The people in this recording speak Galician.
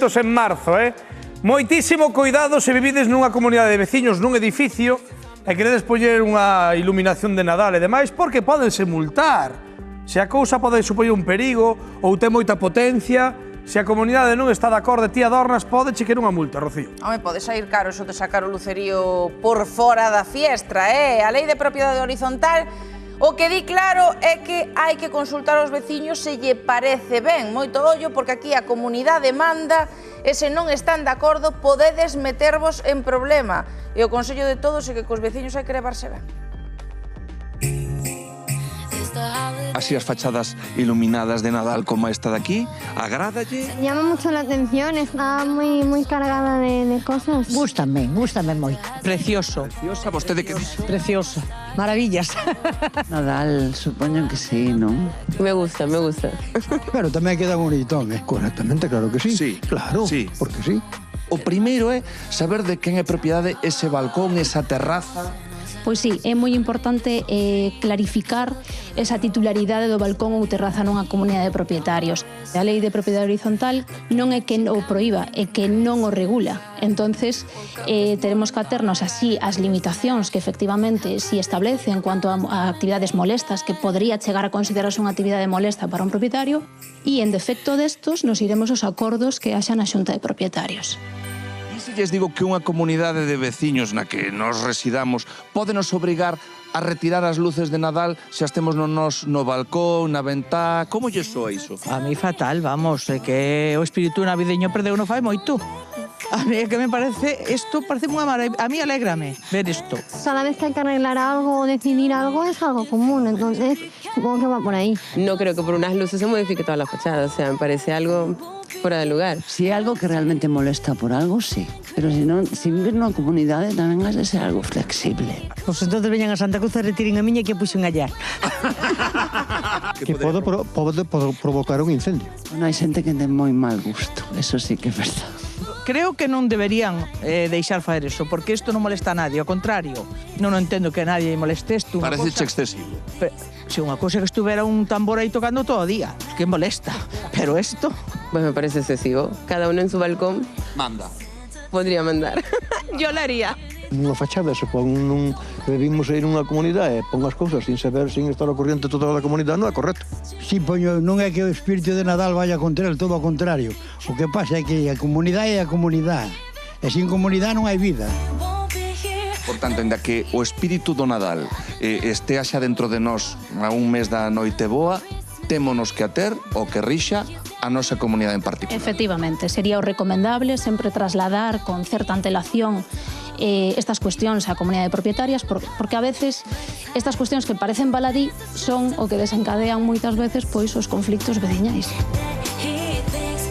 atentos en marzo, Moitísimo cuidado se vivides nunha comunidade de veciños nun edificio e queredes poñer unha iluminación de Nadal e demais, porque podense multar. Se a cousa pode supoñer un perigo ou ten moita potencia, se a comunidade non está de acordo e ti adornas, pode che querer unha multa, Rocío. Home, pode sair caro iso de sacar o lucerío por fora da fiestra, A lei de propiedade horizontal o que di claro é que hai que consultar aos veciños se lle parece ben. Moito ollo, porque aquí a comunidade manda e se non están de acordo podedes metervos en problema. E o consello de todos é que cos veciños hai que levarse ben. Así as fachadas iluminadas de Nadal como esta de aquí, agrádalle? Llama mucho la atención, está muy cargada de cosas. Gústame moito. Precioso. Preciosa, vostede que dixe? Preciosa. Maravillas. Nadal, supoño que sí, non? Me gusta. Pero tamén queda bonito, correctamente, claro que sí. Sí. Claro, sí. Porque sí. O primeiro é saber de quen é propiedade ese balcón, esa terraza. Pois sí, é moi importante clarificar esa titularidade do balcón ou terraza nunha comunidade de propietarios. A lei de propiedade horizontal non é que o proíba, é que non o regula. Entonces, teremos que aternos así as limitacións que efectivamente si establece en cuanto a actividades molestas que podría chegar a considerarse unha actividade molesta para un propietario e, en defecto destos, nos iremos aos acordos que haxa na xunta de propietarios. Se lles digo que unha comunidade de veciños na que nos residamos pode nos obrigar a retirar as luces de Nadal se as temos no balcón, na ventá, como lle soa iso? A mí fatal, vamos, é que o espírito navideño perdeu non fai moito. A mí é que me parece, isto parece unha maravilla, a mí alégrame ver isto. Cada vez que hay que arreglar algo o decidir algo es algo común, entonces supongo que va por ahí. No creo que por unas luces se modifique toda la fachada, o sea, me parece algo fuera de lugar. Si é algo que realmente molesta por algo, sí. Pero si non, si vives nunha comunidade tamén has de ser algo flexible. Pois entonces veñan a Santa Cruz e retiren a miña que puxen allá. Que pode provocar un incendio. Bueno, hai xente que ten moi mal gusto, eso sí que é verdade. Creo que non deberían deixar fazer eso, porque isto non molesta a nadie, ao contrario. Non entendo que a nadie moleste isto. Parece excesivo. Se unha cousa que estuvera un tambor aí tocando todo o día, que molesta. Pero isto... Pues me parece excesivo. Cada uno en su balcón Manda. podría mandar. Yo lo haría. Nunha fachada, se pon vivimos aí nunha comunidade e pon as cousas sin saber, sin estar ao corriente toda a comunidade, non é correcto. Sí, poño, non é que o espírito de Nadal vaya contra el, todo ao contrario. O que pasa é que a comunidade é a comunidade. E sin comunidade non hai vida. Por tanto, ainda que o espírito do Nadal estea xa dentro de nós a un mes da noite boa, témonos que ater o que rixa a nosa comunidade en particular. Efectivamente, sería o recomendable sempre trasladar con certa antelación estas cuestións á comunidade de propietarias, porque a veces estas cuestións que parecen baladí son o que desencadean moitas veces pois os conflictos veciñais.